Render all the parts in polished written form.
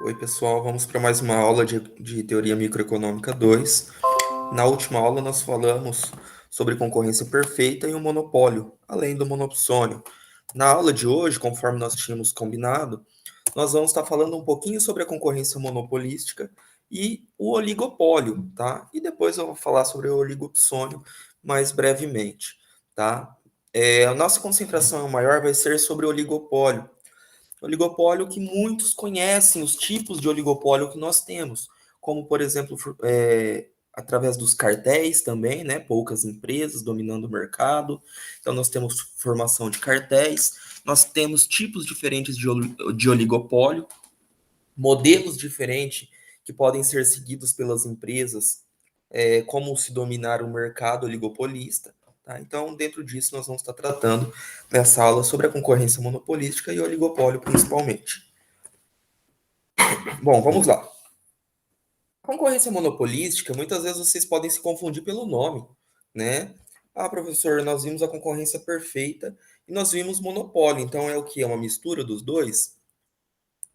Oi, pessoal, vamos para mais uma aula de Teoria Microeconômica 2. Na última aula, nós falamos sobre concorrência perfeita e o monopólio, além do monopsônio. Na aula de hoje, conforme nós tínhamos combinado, nós vamos estar falando um pouquinho sobre a concorrência monopolística e o oligopólio, tá? E depois eu vou falar sobre o oligopsônio mais brevemente, tá? A nossa concentração maior vai ser sobre o oligopólio. Oligopólio que muitos conhecem, os tipos de oligopólio que nós temos, como, por exemplo, através dos cartéis também, né? Poucas empresas dominando o mercado. Então, nós temos formação de cartéis, nós temos tipos diferentes de oligopólio, modelos diferentes que podem ser seguidos pelas empresas, como se dominar o mercado oligopolista. Tá? Então, dentro disso, nós vamos estar tratando nessa aula sobre a concorrência monopolística e o oligopólio, principalmente. Bom, vamos lá. A concorrência monopolística, muitas vezes vocês podem se confundir pelo nome, né? Ah, professor, nós vimos a concorrência perfeita e nós vimos monopólio. Então, é o que? É uma mistura dos dois?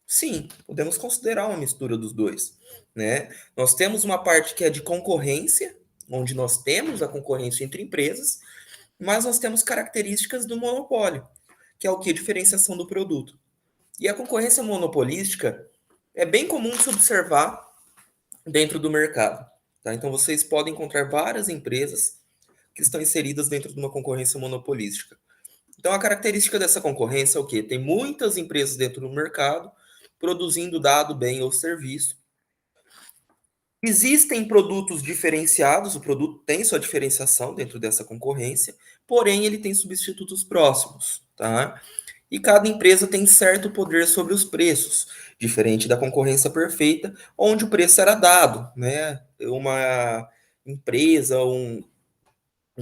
Sim, podemos considerar uma mistura dos dois, né? Nós temos uma parte que é de concorrência, onde nós temos a concorrência entre empresas, mas nós temos características do monopólio, que é o que? Diferenciação do produto. E a concorrência monopolística é bem comum se observar dentro do mercado. Tá? Então, vocês podem encontrar várias empresas que estão inseridas dentro de uma concorrência monopolística. Então, a característica dessa concorrência é o quê? Tem muitas empresas dentro do mercado produzindo dado, bem ou serviço. Existem produtos diferenciados, o produto tem sua diferenciação dentro dessa concorrência, porém ele tem substitutos próximos, tá? E cada empresa tem certo poder sobre os preços, diferente da concorrência perfeita, onde o preço era dado, né? Uma empresa, um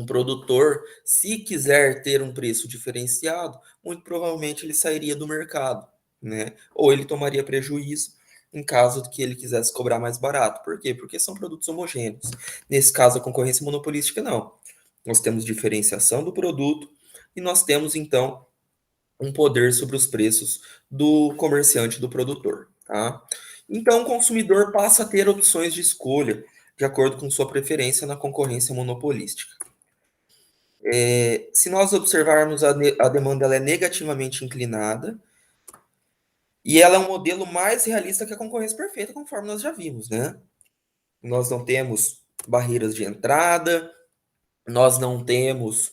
produtor, se quiser ter um preço diferenciado, muito provavelmente ele sairia do mercado, né? Ou ele tomaria prejuízo em caso de que ele quisesse cobrar mais barato. Por quê? Porque são produtos homogêneos. Nesse caso, a concorrência monopolística não. Nós temos diferenciação do produto e nós temos, então, um poder sobre os preços do comerciante, do produtor, tá? Então, o consumidor passa a ter opções de escolha de acordo com sua preferência na concorrência monopolística. Se nós observarmos a demanda, ela é negativamente inclinada e ela é um modelo mais realista que a concorrência perfeita, conforme nós já vimos, né? Nós não temos barreiras de entrada, nós não temos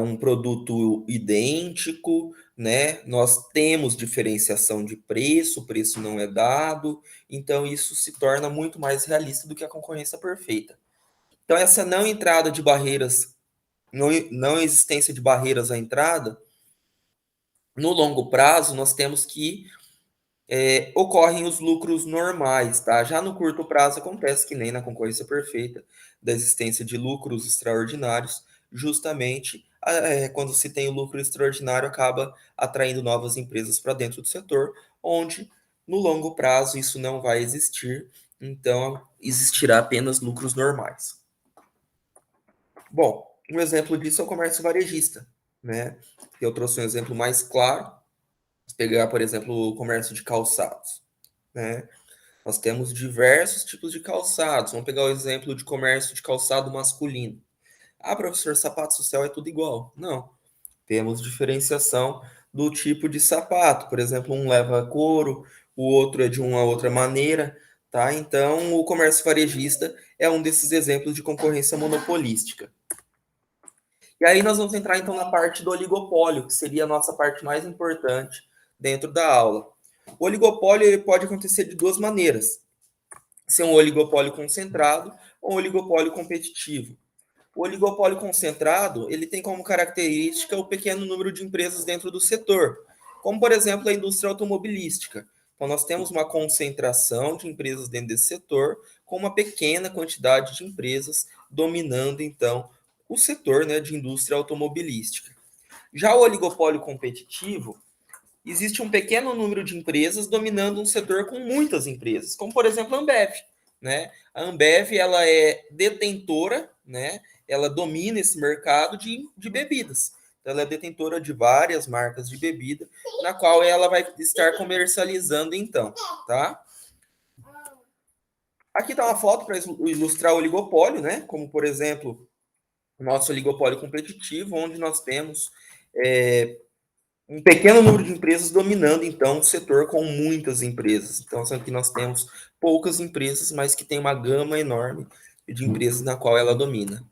um produto idêntico, né? Nós temos diferenciação de preço, o preço não é dado, então isso se torna muito mais realista do que a concorrência perfeita. Então, essa não entrada de barreiras, não existência de barreiras à entrada, no longo prazo, nós temos que ocorrem os lucros normais, tá? Já no curto prazo acontece que nem na concorrência perfeita, da existência de lucros extraordinários, justamente quando se tem o lucro extraordinário, acaba atraindo novas empresas para dentro do setor, onde no longo prazo isso não vai existir, então existirá apenas lucros normais. Bom, um exemplo disso é o comércio varejista, né? Eu trouxe um exemplo mais claro. Se pegar, por exemplo, o comércio de calçados, né? Nós temos diversos tipos de calçados. Vamos pegar o exemplo de comércio de calçado masculino. Ah, professor, sapato social é tudo igual. Não. Temos diferenciação do tipo de sapato. Por exemplo, um leva couro, o outro é de uma outra maneira, tá? Então, o comércio varejista é um desses exemplos de concorrência monopolística. E aí nós vamos entrar então na parte do oligopólio, que seria a nossa parte mais importante dentro da aula. O oligopólio ele pode acontecer de duas maneiras: ser um oligopólio concentrado ou um oligopólio competitivo. O oligopólio concentrado ele tem como característica o pequeno número de empresas dentro do setor, como por exemplo a indústria automobilística. Então nós temos uma concentração de empresas dentro desse setor, com uma pequena quantidade de empresas dominando então o setor, né, de indústria automobilística. Já o oligopólio competitivo, existe um pequeno número de empresas dominando um setor com muitas empresas, como por exemplo a Ambev, né? A Ambev ela é detentora, né? Ela domina esse mercado de bebidas. Ela é detentora de várias marcas de bebida, na qual ela vai estar comercializando então, tá? Aqui está uma foto para ilustrar o oligopólio, né? Como, por exemplo, o nosso oligopólio competitivo, onde nós temos um pequeno número de empresas dominando, então, o setor com muitas empresas. Então, aqui nós temos poucas empresas, mas que tem uma gama enorme de empresas na qual ela domina.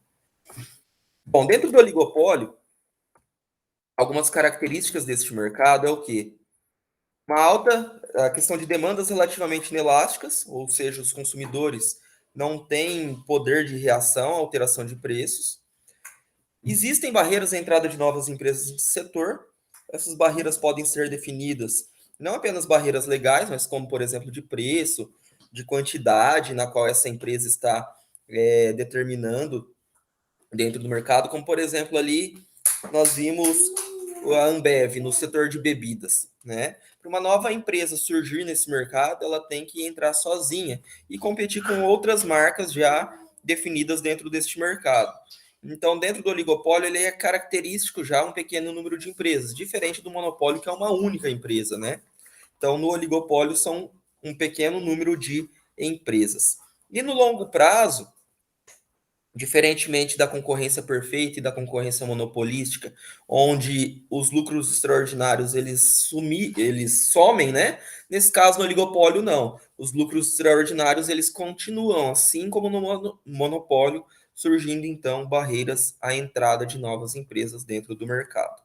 Bom, dentro do oligopólio, algumas características deste mercado é o quê? Uma alta a questão de demandas relativamente inelásticas, ou seja, os consumidores não têm poder de reação à alteração de preços. Existem barreiras à entrada de novas empresas no setor. Essas barreiras podem ser definidas não apenas barreiras legais, mas como, por exemplo, de preço, de quantidade na qual essa empresa está determinando dentro do mercado, como, por exemplo, ali nós vimos a Ambev no setor de bebidas, né? Para uma nova empresa surgir nesse mercado, ela tem que entrar sozinha e competir com outras marcas já definidas dentro deste mercado. Então, dentro do oligopólio, ele é característico já um pequeno número de empresas, diferente do monopólio, que é uma única empresa, né? Então, no oligopólio, são um pequeno número de empresas. E no longo prazo, diferentemente da concorrência perfeita e da concorrência monopolística, onde os lucros extraordinários eles somem, né? Nesse caso, no oligopólio, não. Os lucros extraordinários eles continuam, assim como no monopólio, surgindo então barreiras à entrada de novas empresas dentro do mercado.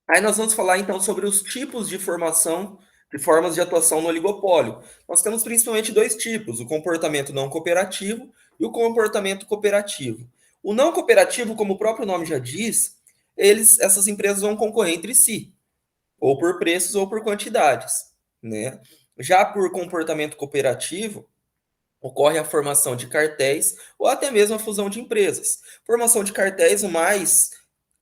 Aí nós vamos falar então sobre os tipos de formação, de formas de atuação no oligopólio. Nós temos principalmente dois tipos: o comportamento não cooperativo e o comportamento cooperativo. O não cooperativo, como o próprio nome já diz, essas empresas vão concorrer entre si, ou por preços ou por quantidades, né? Já por comportamento cooperativo, ocorre a formação de cartéis ou até mesmo a fusão de empresas. Formação de cartéis, o mais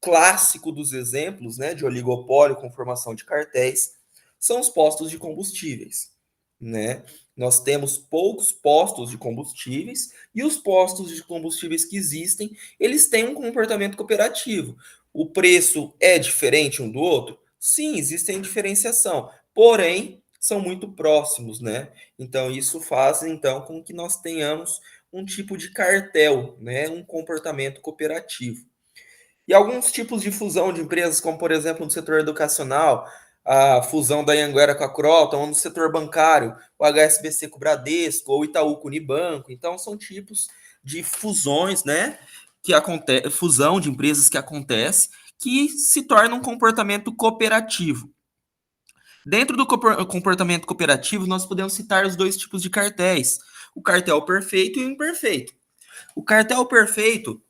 clássico dos exemplos, né, de oligopólio com formação de cartéis, são os postos de combustíveis, né? Nós temos poucos postos de combustíveis e os postos de combustíveis que existem, eles têm um comportamento cooperativo. O preço é diferente um do outro? Sim, existe diferenciação, porém são muito próximos, né? Então isso faz então com que nós tenhamos um tipo de cartel, né, um comportamento cooperativo. E alguns tipos de fusão de empresas, como por exemplo no setor educacional, a fusão da Anhanguera com a Croton, ou no setor bancário, o HSBC com o Bradesco, ou Itaú com o Unibanco. Então são tipos de fusões, né, que acontece, fusão de empresas que acontece, que se torna um comportamento cooperativo. Dentro do comportamento cooperativo, nós podemos citar os dois tipos de cartéis: o cartel perfeito e o imperfeito. O cartel perfeito,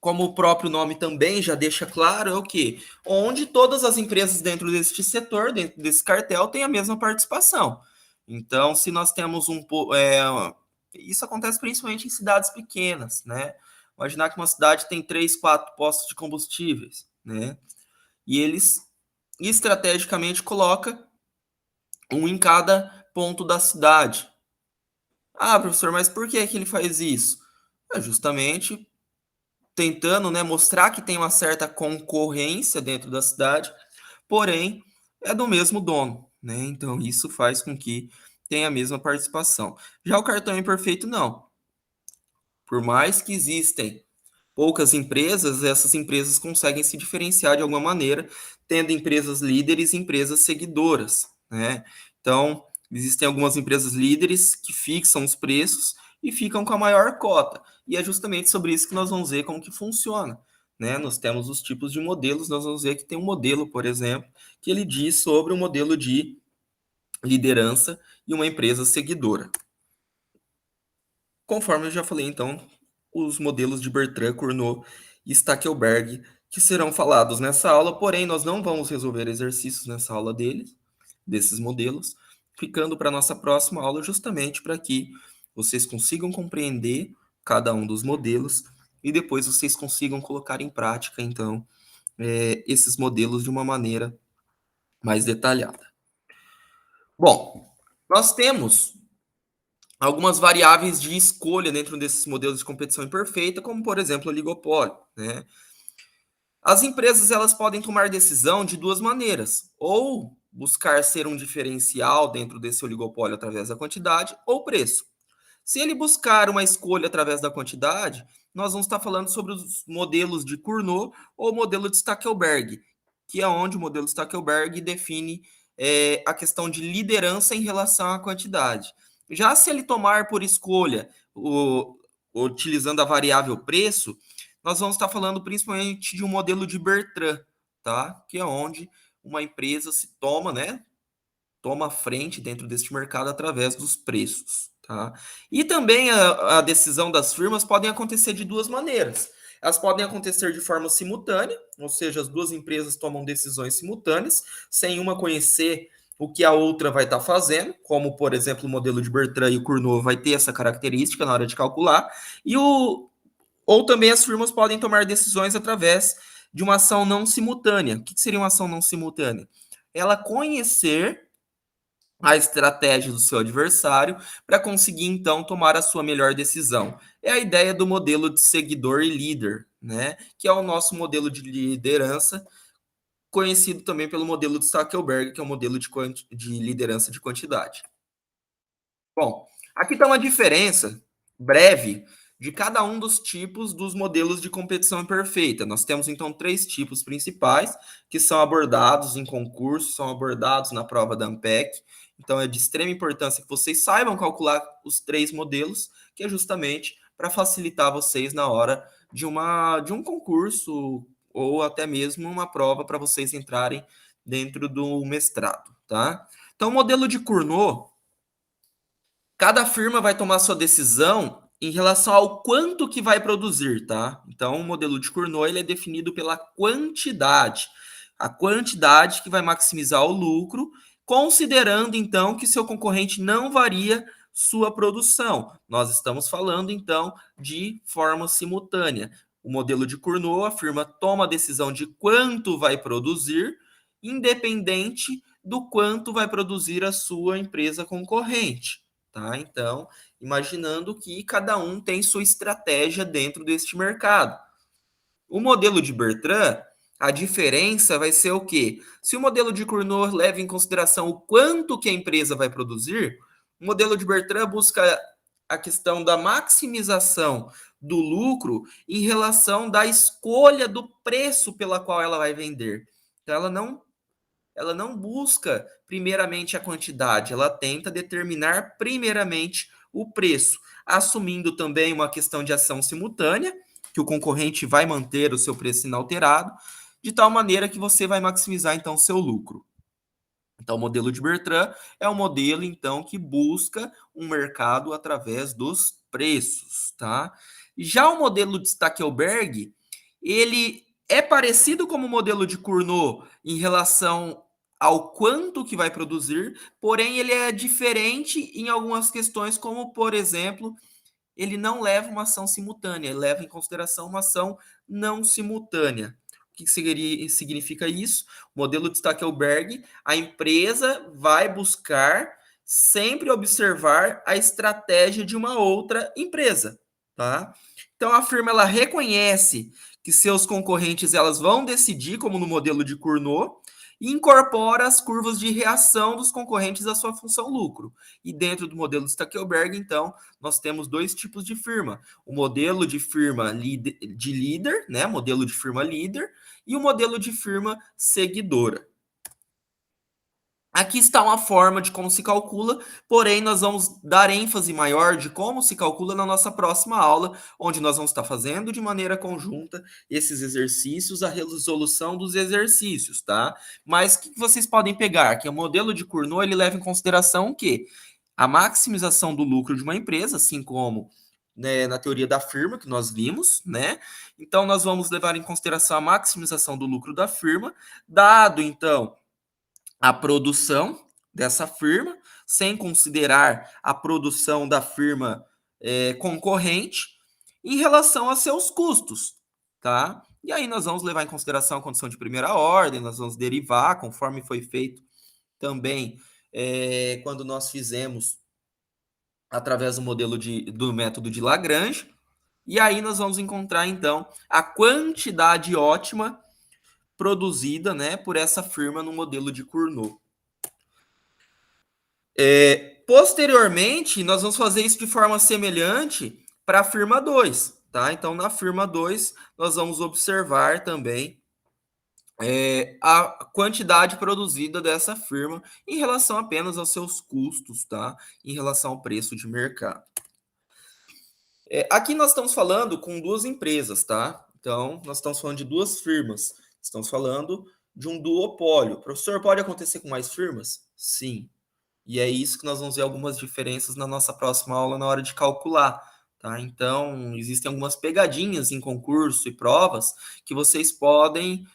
como o próprio nome também já deixa claro, é o quê? Onde todas as empresas dentro deste setor, dentro desse cartel, têm a mesma participação. Então, se nós temos isso acontece principalmente em cidades pequenas, né? Imaginar que uma cidade tem 3, 4 postos de combustíveis, né? E eles estrategicamente colocam um em cada ponto da cidade. Ah, professor, mas por que ele faz isso? É justamente tentando, né, mostrar que tem uma certa concorrência dentro da cidade, porém é do mesmo dono, né? Então isso faz com que tenha a mesma participação. Já o cartão imperfeito não. Por mais que existem poucas empresas, essas empresas conseguem se diferenciar de alguma maneira, tendo empresas líderes e empresas seguidoras, né? Então, existem algumas empresas líderes que fixam os preços e ficam com a maior cota. E é justamente sobre isso que nós vamos ver como que funciona, né? Nós temos os tipos de modelos, nós vamos ver que tem um modelo, por exemplo, que ele diz sobre o modelo de liderança e uma empresa seguidora. Conforme eu já falei, então, os modelos de Bertrand, Cournot e Stackelberg que serão falados nessa aula, porém nós não vamos resolver exercícios nessa aula desses modelos, ficando para a nossa próxima aula justamente para que vocês consigam compreender cada um dos modelos e depois vocês consigam colocar em prática, então, esses modelos de uma maneira mais detalhada. Bom, nós temos algumas variáveis de escolha dentro desses modelos de competição imperfeita, como, por exemplo, o oligopólio, né? As empresas elas podem tomar decisão de duas maneiras: ou buscar ser um diferencial dentro desse oligopólio através da quantidade, ou preço. Se ele buscar uma escolha através da quantidade, nós vamos estar falando sobre os modelos de Cournot ou modelo de Stackelberg, que é onde o modelo de Stackelberg define a questão de liderança em relação à quantidade. Já se ele tomar por escolha, utilizando a variável preço, nós vamos estar falando principalmente de um modelo de Bertrand, tá? Que é onde uma empresa se toma, né? Toma a frente dentro deste mercado através dos preços, tá? E também a decisão das firmas podem acontecer de duas maneiras. Elas podem acontecer de forma simultânea, ou seja, as duas empresas tomam decisões simultâneas, sem uma conhecer o que a outra vai estar fazendo, como, por exemplo, o modelo de Bertrand e o Cournot vai ter essa característica na hora de calcular, ou também as firmas podem tomar decisões através de uma ação não simultânea. O que seria uma ação não simultânea? Ela conhecer a estratégia do seu adversário para conseguir então tomar a sua melhor decisão. É a ideia do modelo de seguidor e líder, né? Que é o nosso modelo de liderança, conhecido também pelo modelo de Stackelberg, que é o modelo de liderança de quantidade. Bom, aqui está uma diferença breve de cada um dos tipos dos modelos de competição imperfeita. Nós temos então três tipos principais que são abordados em concurso, são abordados na prova da ANPEC. Então é de extrema importância que vocês saibam calcular os três modelos, que é justamente para facilitar vocês na hora de um concurso ou até mesmo uma prova para vocês entrarem dentro do mestrado, tá? Então, o modelo de Cournot, cada firma vai tomar sua decisão em relação ao quanto que vai produzir, tá? Então, o modelo de Cournot ele é definido pela quantidade. A quantidade que vai maximizar o lucro, considerando então que seu concorrente não varia sua produção. Nós estamos falando então de forma simultânea. O modelo de Cournot, a firma toma a decisão de quanto vai produzir, independente do quanto vai produzir a sua empresa concorrente. Tá? Então, imaginando que cada um tem sua estratégia dentro deste mercado. O modelo de Bertrand, a diferença vai ser o quê? Se o modelo de Cournot leva em consideração o quanto que a empresa vai produzir, o modelo de Bertrand busca a questão da maximização do lucro em relação da escolha do preço pela qual ela vai vender. Então, ela não busca primeiramente a quantidade, ela tenta determinar primeiramente o preço, assumindo também uma questão de ação simultânea, que o concorrente vai manter o seu preço inalterado, de tal maneira que você vai maximizar então o seu lucro. Então, o modelo de Bertrand é um modelo então que busca um mercado através dos preços, tá? Já o modelo de Stackelberg, ele é parecido com o modelo de Cournot em relação ao quanto que vai produzir, porém ele é diferente em algumas questões, como por exemplo, ele não leva uma ação simultânea, ele leva em consideração uma ação não simultânea. O que significa isso? O modelo de Stackelberg, a empresa vai buscar sempre observar a estratégia de uma outra empresa, tá? Então a firma ela reconhece que seus concorrentes elas vão decidir, como no modelo de Cournot, e incorpora as curvas de reação dos concorrentes à sua função lucro. E dentro do modelo de Stackelberg, então, nós temos dois tipos de firma: o modelo de firma de líder, né, modelo de firma líder, e o modelo de firma seguidora. Aqui está uma forma de como se calcula, porém nós vamos dar ênfase maior de como se calcula na nossa próxima aula, onde nós vamos estar fazendo de maneira conjunta esses exercícios, a resolução dos exercícios, tá? Mas o que vocês podem pegar? Que o modelo de Cournot ele leva em consideração o quê? A maximização do lucro de uma empresa, assim como, né, na teoria da firma que nós vimos, né? Então nós vamos levar em consideração a maximização do lucro da firma, dado então a produção dessa firma, sem considerar a produção da firma concorrente, em relação a seus custos, tá? E aí nós vamos levar em consideração a condição de primeira ordem, nós vamos derivar, conforme foi feito também quando nós fizemos através do método de Lagrange, e aí nós vamos encontrar, então, a quantidade ótima produzida, né, por essa firma no modelo de Cournot. Posteriormente, nós vamos fazer isso de forma semelhante para a firma 2, tá? Então, na firma 2, nós vamos observar também a quantidade produzida dessa firma em relação apenas aos seus custos, tá? Em relação ao preço de mercado. Aqui nós estamos falando com duas empresas, tá? Então, nós estamos falando de duas firmas. Estamos falando de um duopólio. Professor, pode acontecer com mais firmas? Sim. E é isso que nós vamos ver algumas diferenças na nossa próxima aula na hora de calcular, tá? Então, existem algumas pegadinhas em concurso e provas que vocês podem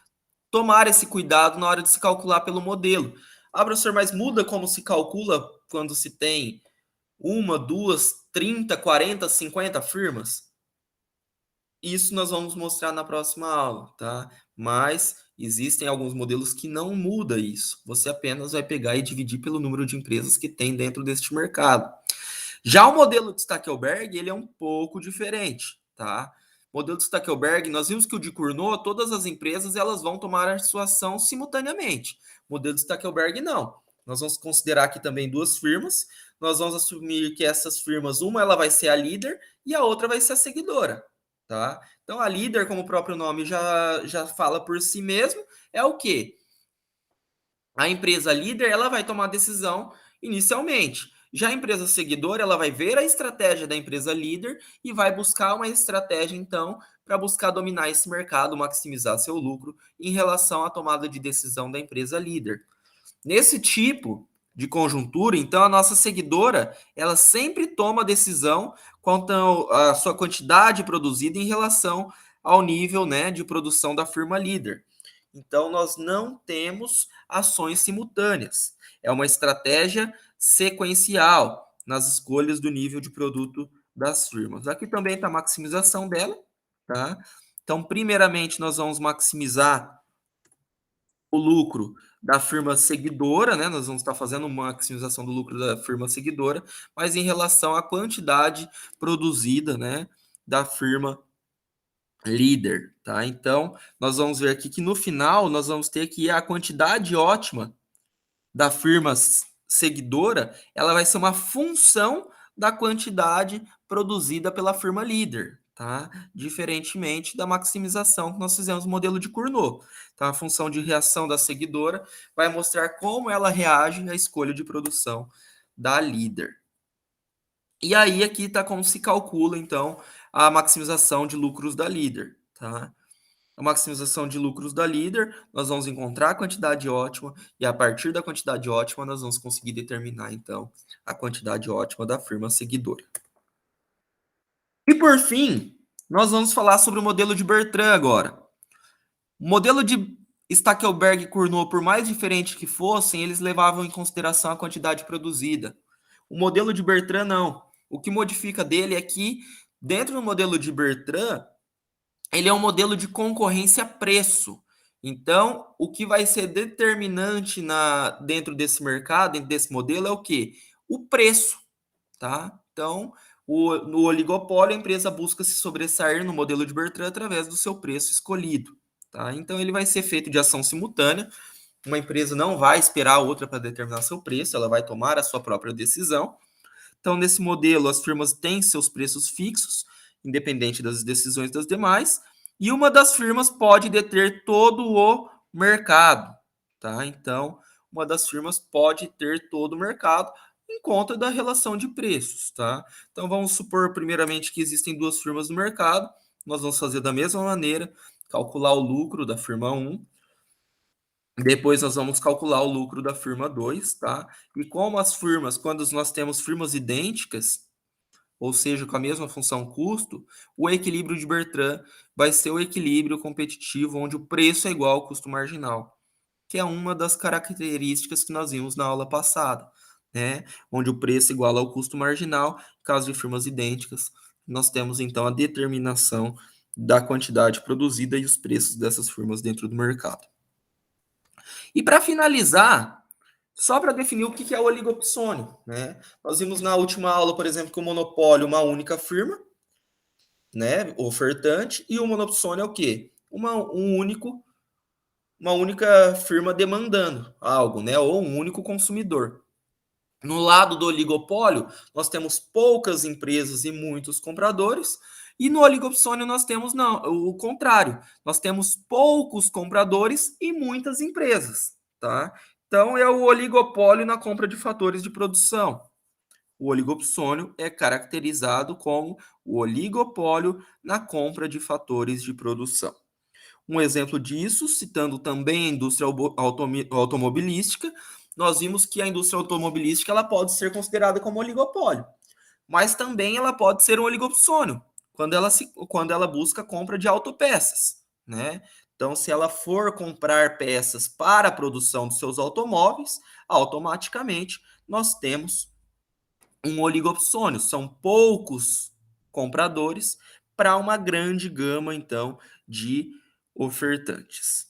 tomar esse cuidado na hora de se calcular pelo modelo. Ah, professor, mas muda como se calcula quando se tem uma, duas, 30, 40, 50 firmas? Isso nós vamos mostrar na próxima aula, tá? Mas existem alguns modelos que não muda isso. Você apenas vai pegar e dividir pelo número de empresas que tem dentro deste mercado. Já o modelo de Stackelberg, ele é um pouco diferente, tá? O modelo de Stackelberg, nós vimos que o de Cournot, todas as empresas elas vão tomar a sua ação simultaneamente. O modelo de Stackelberg, não. Nós vamos considerar aqui também duas firmas. Nós vamos assumir que essas firmas, uma ela vai ser a líder e a outra vai ser a seguidora, tá? Então, a líder, como o próprio nome já fala por si mesmo, é o quê? A empresa líder, ela vai tomar a decisão inicialmente. Já a empresa seguidora, ela vai ver a estratégia da empresa líder e vai buscar uma estratégia, então, para buscar dominar esse mercado, maximizar seu lucro em relação à tomada de decisão da empresa líder. Nesse tipo de conjuntura, então, a nossa seguidora, ela sempre toma decisão quanto à sua quantidade produzida em relação ao nível, né, de produção da firma líder. Então, nós não temos ações simultâneas. É uma estratégia sequencial nas escolhas do nível de produto das firmas. Aqui também está a maximização dela, tá? Então, primeiramente, nós vamos maximizar o lucro da firma seguidora, né? Nós vamos estar fazendo uma maximização do lucro da firma seguidora, mas em relação à quantidade produzida, né, da firma líder, tá? Então, nós vamos ver aqui que no final nós vamos ter que a quantidade ótima da firma seguidora, ela vai ser uma função da quantidade produzida pela firma líder, tá? Diferentemente da maximização que nós fizemos no modelo de Cournot. Então, a função de reação da seguidora vai mostrar como ela reage à escolha de produção da líder. E aí, aqui está como se calcula, então, a maximização de lucros da líder, tá? A maximização de lucros da líder, nós vamos encontrar a quantidade ótima e a partir da quantidade ótima nós vamos conseguir determinar então a quantidade ótima da firma seguidora. E por fim, nós vamos falar sobre o modelo de Bertrand agora. O modelo de Stackelberg e Cournot, por mais diferente que fossem, eles levavam em consideração a quantidade produzida. O modelo de Bertrand não. O que modifica dele é que dentro do modelo de Bertrand ele é um modelo de concorrência-preço. Então, o que vai ser determinante dentro desse mercado, dentro desse modelo, é o quê? O preço, tá? Então, no oligopólio, a empresa busca se sobressair no modelo de Bertrand através do seu preço escolhido, tá? Então, ele vai ser feito de ação simultânea. Uma empresa não vai esperar a outra para determinar seu preço, ela vai tomar a sua própria decisão. Então, nesse modelo, as firmas têm seus preços fixos, independente das decisões das demais, e uma das firmas pode deter todo o mercado, tá? Então, uma das firmas pode ter todo o mercado em conta da relação de preços, tá? Então, vamos supor, primeiramente, que existem duas firmas no mercado, nós vamos fazer da mesma maneira, calcular o lucro da firma 1, depois nós vamos calcular o lucro da firma 2, tá? E como as firmas, quando nós temos firmas idênticas, ou seja, com a mesma função custo, o equilíbrio de Bertrand vai ser o equilíbrio competitivo onde o preço é igual ao custo marginal, que é uma das características que nós vimos na aula passada, né? Onde o preço é igual ao custo marginal, em caso de firmas idênticas, nós temos então a determinação da quantidade produzida e os preços dessas firmas dentro do mercado. E para finalizar, Só para definir o que é o oligopsônio, né? Nós vimos na última aula, por exemplo, que o monopólio é uma única firma, né, ofertante, e o monopsônio é o quê? Uma única firma demandando algo, né, ou um único consumidor. No lado do oligopólio, nós temos poucas empresas e muitos compradores, e no oligopsônio nós temos não, o contrário. Nós temos poucos compradores e muitas empresas, tá? Então é o oligopólio na compra de fatores de produção. O oligopsônio é caracterizado como o oligopólio na compra de fatores de produção. Um exemplo disso, citando também a indústria automobilística, nós vimos que a indústria automobilística ela pode ser considerada como oligopólio, mas também ela pode ser um oligopsônio, quando ela busca a compra de autopeças, né? Então, se ela for comprar peças para a produção dos seus automóveis, automaticamente nós temos um oligopsônio, são poucos compradores para uma grande gama, então, de ofertantes.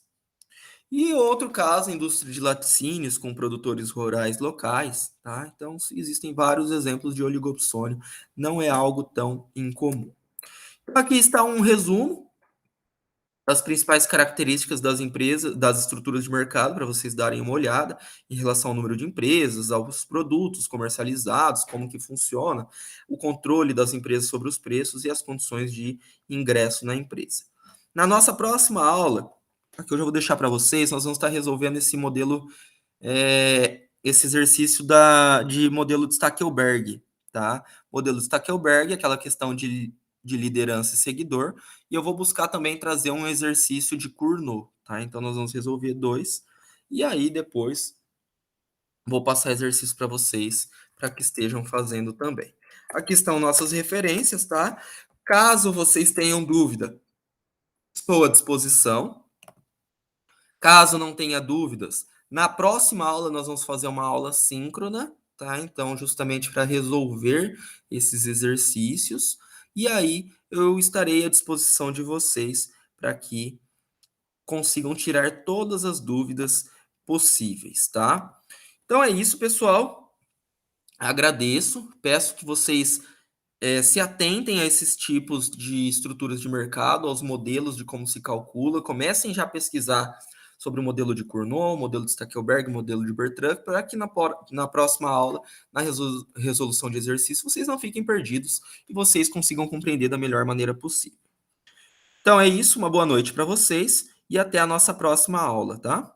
E outro caso, a indústria de laticínios com produtores rurais locais, tá? Então, existem vários exemplos de oligopsônio, não é algo tão incomum. Então, aqui está um resumo das principais características das empresas, das estruturas de mercado, para vocês darem uma olhada em relação ao número de empresas, aos produtos comercializados, como que funciona, o controle das empresas sobre os preços e as condições de ingresso na empresa. Na nossa próxima aula, aqui eu já vou deixar para vocês, nós vamos estar resolvendo esse modelo, esse exercício de modelo de Stackelberg, tá? Modelo de Stackelberg, aquela questão de liderança e seguidor, e eu vou buscar também trazer um exercício de Cournot, tá? Então nós vamos resolver dois, e aí depois vou passar exercício para vocês, para que estejam fazendo também. Aqui estão nossas referências, tá? Caso vocês tenham dúvida, estou à disposição. Caso não tenha dúvidas, na próxima aula nós vamos fazer uma aula síncrona, tá? Então, justamente para resolver esses exercícios. E aí eu estarei à disposição de vocês para que consigam tirar todas as dúvidas possíveis, tá? Então é isso, pessoal. Agradeço. Peço que vocês se atentem a esses tipos de estruturas de mercado, aos modelos de como se calcula, comecem já a pesquisar sobre o modelo de Cournot, o modelo de Stackelberg, o modelo de Bertrand, para que na próxima aula, na resolução de exercício, vocês não fiquem perdidos e vocês consigam compreender da melhor maneira possível. Então é isso, uma boa noite para vocês e até a nossa próxima aula, tá?